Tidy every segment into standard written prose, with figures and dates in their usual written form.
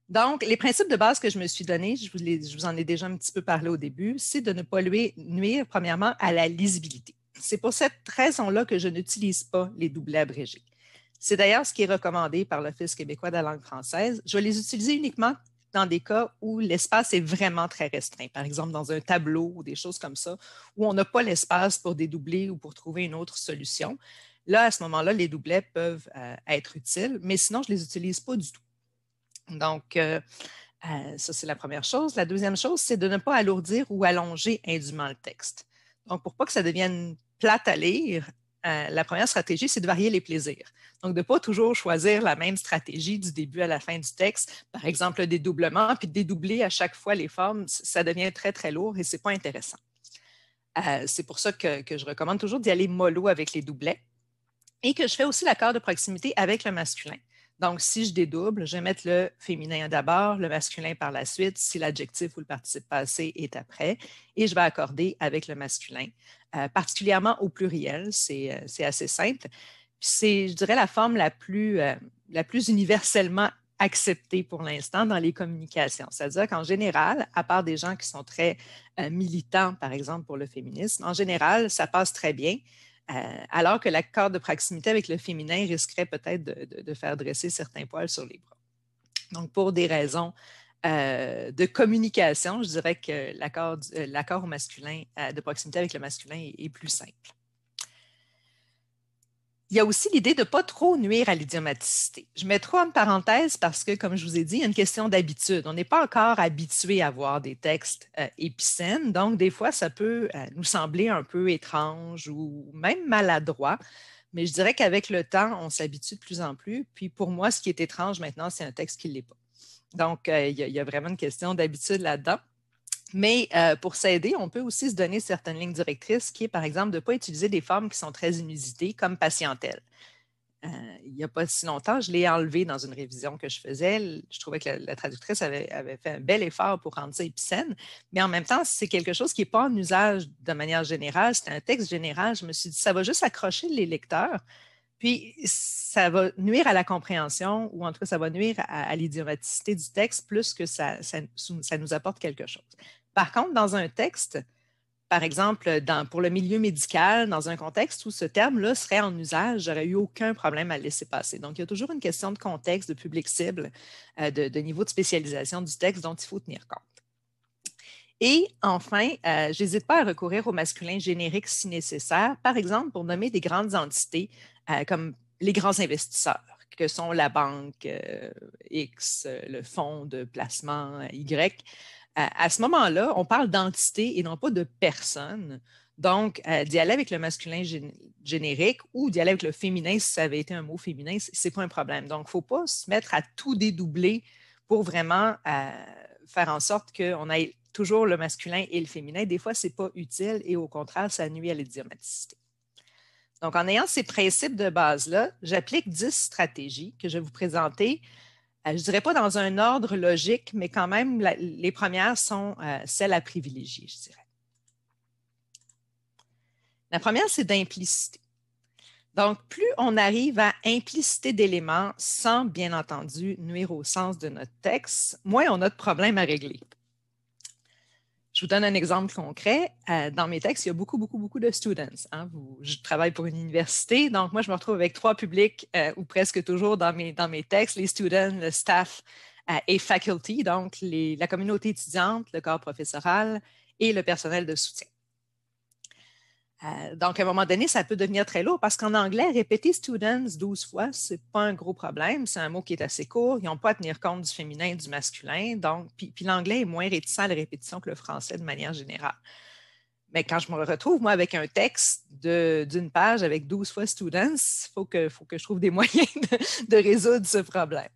Donc, les principes de base que je me suis donnés, je vous en ai déjà un petit peu parlé au début, c'est de ne pas nuire, premièrement, à la lisibilité. C'est pour cette raison-là que je n'utilise pas les doublets abrégés. C'est d'ailleurs ce qui est recommandé par l'Office québécois de la langue française. Je vais les utiliser uniquement dans des cas où l'espace est vraiment très restreint, par exemple dans un tableau ou des choses comme ça, où on n'a pas l'espace pour dédoubler ou pour trouver une autre solution. Là, à ce moment-là, les doublets peuvent être utiles, mais sinon, je ne les utilise pas du tout. Donc, ça, c'est la première chose. La deuxième chose, c'est de ne pas alourdir ou allonger indûment le texte. Donc, pour pas que ça devienne plate à lire, la première stratégie, c'est de varier les plaisirs. Donc, de ne pas toujours choisir la même stratégie du début à la fin du texte, par exemple le dédoublement, puis de dédoubler à chaque fois les formes, ça devient très, très lourd et ce n'est pas intéressant. C'est pour ça que je recommande toujours d'y aller mollo avec les doublets et que je fais aussi l'accord de proximité avec le masculin. Donc, si je dédouble, je vais mettre le féminin d'abord, le masculin par la suite, si l'adjectif ou le participe passé est après, et je vais accorder avec le masculin, particulièrement au pluriel, c'est assez simple. C'est, je dirais, la forme la plus universellement acceptée pour l'instant dans les communications. C'est-à-dire qu'en général, à part des gens qui sont très militants, par exemple, pour le féminisme, en général, ça passe très bien. Alors que l'accord de proximité avec le féminin risquerait peut-être de faire dresser certains poils sur les bras. Donc, pour des raisons de communication, je dirais que l'accord au masculin, de proximité avec le masculin est plus simple. Il y a aussi l'idée de ne pas trop nuire à l'idiomaticité. Je mets trop en parenthèse parce que, comme je vous ai dit, il y a une question d'habitude. On n'est pas encore habitué à voir des textes épicènes, donc des fois, ça peut nous sembler un peu étrange ou même maladroit, mais je dirais qu'avec le temps, on s'habitue de plus en plus. Puis pour moi, ce qui est étrange maintenant, c'est un texte qui ne l'est pas. Donc, il y a vraiment une question d'habitude là-dedans. Mais pour s'aider, on peut aussi se donner certaines lignes directrices qui est, par exemple, de ne pas utiliser des formes qui sont très inusitées, comme patientèle. Il n'y a pas si longtemps, je l'ai enlevé dans une révision que je faisais. Je trouvais que la traductrice avait fait un bel effort pour rendre ça épicène, mais en même temps, c'est quelque chose qui n'est pas en usage de manière générale. C'est un texte général. Je me suis dit, ça va juste accrocher les lecteurs, puis ça va nuire à la compréhension, ou en tout cas, ça va nuire à l'idiomaticité du texte plus que ça nous apporte quelque chose. Par contre, dans un texte, par exemple, pour le milieu médical, dans un contexte où ce terme-là serait en usage, j'aurais eu aucun problème à le laisser passer. Donc, il y a toujours une question de contexte, de public cible, de niveau de spécialisation du texte dont il faut tenir compte. Et enfin, je n'hésite pas à recourir au masculin générique si nécessaire, par exemple pour nommer des grandes entités comme les grands investisseurs, que sont la banque X, le fonds de placement Y. À ce moment-là, on parle d'entité et non pas de personne. Donc, d'y aller avec le masculin générique ou d'y aller avec le féminin, si ça avait été un mot féminin, ce n'est pas un problème. Donc, il ne faut pas se mettre à tout dédoubler pour vraiment faire en sorte qu'on ait toujours le masculin et le féminin. Des fois, ce n'est pas utile et au contraire, ça nuit à l'idiomaticité. Donc, en ayant ces principes de base-là, j'applique 10 stratégies que je vais vous présenter. Je ne dirais pas dans un ordre logique, mais quand même, les premières sont celles à privilégier, je dirais. La première, c'est d'implicité. Donc, plus on arrive à impliciter d'éléments sans, bien entendu, nuire au sens de notre texte, moins on a de problèmes à régler. Je vous donne un exemple concret. Dans mes textes, il y a beaucoup de students. Hein. Je travaille pour une université, donc moi, je me retrouve avec 3 publics ou presque toujours dans mes textes, les students, le staff et faculty, donc la communauté étudiante, le corps professoral et le personnel de soutien. Donc, à un moment donné, ça peut devenir très lourd parce qu'en anglais, répéter students 12 fois, ce n'est pas un gros problème. C'est un mot qui est assez court. Ils n'ont pas à tenir compte du féminin et du masculin. Donc, puis l'anglais est moins réticent à la répétition que le français de manière générale. Mais quand je me retrouve, moi, avec un texte d'une page avec 12 fois students, il faut que je trouve des moyens de résoudre ce problème.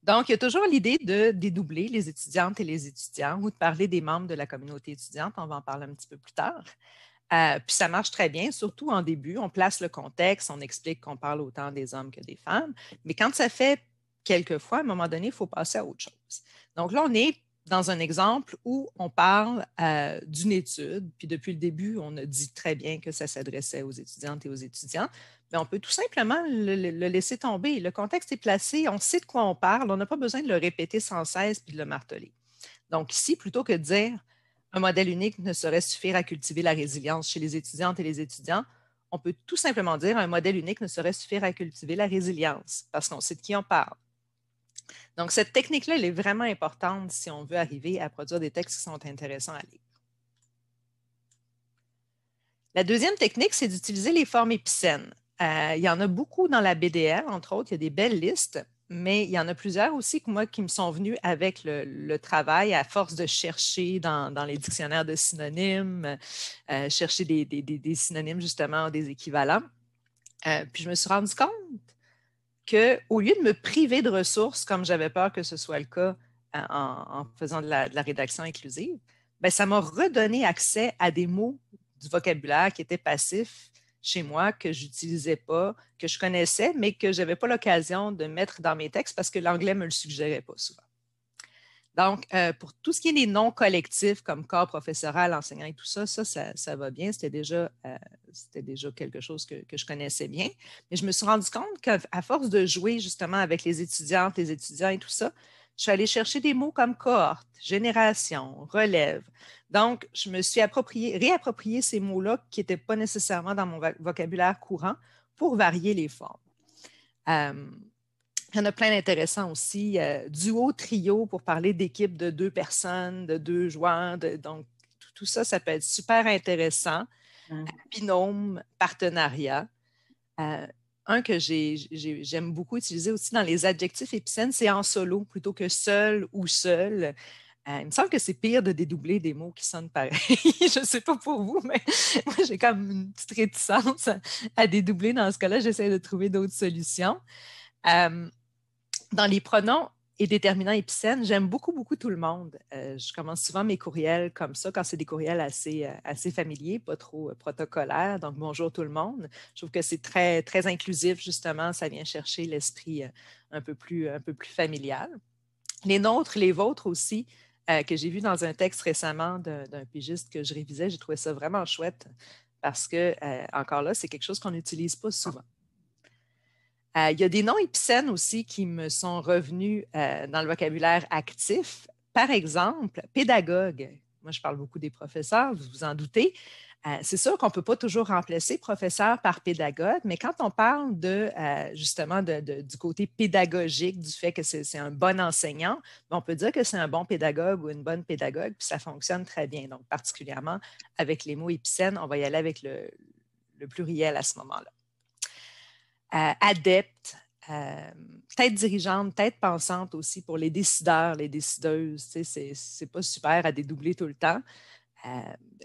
Donc, il y a toujours l'idée de dédoubler les étudiantes et les étudiants ou de parler des membres de la communauté étudiante. On va en parler un petit peu plus tard. Puis ça marche très bien, surtout en début. On place le contexte, on explique qu'on parle autant des hommes que des femmes. Mais quand ça fait quelques fois, à un moment donné, il faut passer à autre chose. Donc là, on est dans un exemple où on parle d'une étude. Puis depuis le début, on a dit très bien que ça s'adressait aux étudiantes et aux étudiants. mais on peut tout simplement le laisser tomber. Le contexte est placé, on sait de quoi on parle, on n'a pas besoin de le répéter sans cesse puis de le marteler. Donc ici, plutôt que de dire un modèle unique ne saurait suffire à cultiver la résilience chez les étudiantes et les étudiants, on peut tout simplement dire un modèle unique ne saurait suffire à cultiver la résilience parce qu'on sait de qui on parle. Donc, cette technique-là, elle est vraiment importante si on veut arriver à produire des textes qui sont intéressants à lire. La deuxième technique, c'est d'utiliser les formes épicènes. Il y en a beaucoup dans la BDL, entre autres, il y a des belles listes, mais il y en a plusieurs aussi que moi qui me sont venues avec le travail à force de chercher dans les dictionnaires de synonymes, chercher des synonymes justement, des équivalents. Puis je me suis rendu compte qu'au lieu de me priver de ressources, comme j'avais peur que ce soit le cas en faisant de la rédaction inclusive, bien, ça m'a redonné accès à des mots du vocabulaire qui étaient passifs chez moi, que je n'utilisais pas, que je connaissais, mais que je n'avais pas l'occasion de mettre dans mes textes parce que l'anglais ne me le suggérait pas souvent. Donc, pour tout ce qui est des noms collectifs comme corps professoral, enseignant et tout ça, ça va bien. C'était déjà quelque chose que je connaissais bien. Mais je me suis rendu compte qu'à force de jouer justement avec les étudiantes, les étudiants et tout ça, je suis allée chercher des mots comme cohorte, génération, relève. Donc, je me suis réapproprié ces mots-là qui n'étaient pas nécessairement dans mon vocabulaire courant pour varier les formes. Il y en a plein d'intéressants aussi. Duo, trio pour parler d'équipes de 2 personnes, de 2 joueurs. Donc, tout ça, ça peut être super intéressant. Binôme, partenariat. Un que j'aime beaucoup utiliser aussi dans les adjectifs épicènes, c'est en solo plutôt que seul ou seul. Il me semble que c'est pire de dédoubler des mots qui sonnent pareil. Je ne sais pas pour vous, mais moi, j'ai comme une petite réticence à dédoubler. Dans ce cas-là, j'essaie de trouver d'autres solutions. Dans les pronoms et déterminants épicènes, j'aime beaucoup, beaucoup tout le monde. Je commence souvent mes courriels comme ça, quand c'est des courriels assez familiers, pas trop protocolaires. Donc, bonjour tout le monde. Je trouve que c'est très, très inclusif, justement. Ça vient chercher l'esprit un peu plus familial. Les nôtres, les vôtres aussi, que j'ai vu dans un texte récemment d'un pigiste que je révisais, j'ai trouvé ça vraiment chouette parce que, encore là, c'est quelque chose qu'on n'utilise pas souvent. Il y a des noms épicènes aussi qui me sont revenus dans le vocabulaire actif. Par exemple, pédagogue. Moi, je parle beaucoup des professeurs, vous vous en doutez. C'est sûr qu'on ne peut pas toujours remplacer professeur par pédagogue, mais quand on parle justement du côté pédagogique, du fait que c'est un bon enseignant, on peut dire que c'est un bon pédagogue ou une bonne pédagogue, puis ça fonctionne très bien. Donc, particulièrement avec les mots épicènes, on va y aller avec le pluriel à ce moment-là. Adepte, tête dirigeante, tête pensante aussi pour les décideurs, les décideuses. C'est pas super à dédoubler tout le temps.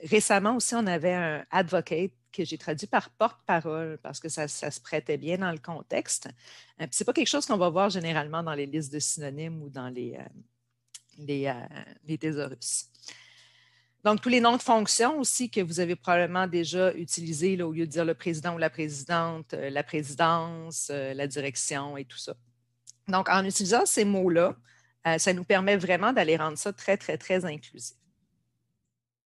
Récemment aussi, on avait un advocate que j'ai traduit par porte-parole parce que ça se prêtait bien dans le contexte. Ce n'est pas quelque chose qu'on va voir généralement dans les listes de synonymes ou dans les thésaurus. Donc, tous les noms de fonctions aussi que vous avez probablement déjà utilisés là, au lieu de dire le président ou la présidente, la présidence, la direction et tout ça. Donc, en utilisant ces mots-là, ça nous permet vraiment d'aller rendre ça très, très, très inclusif.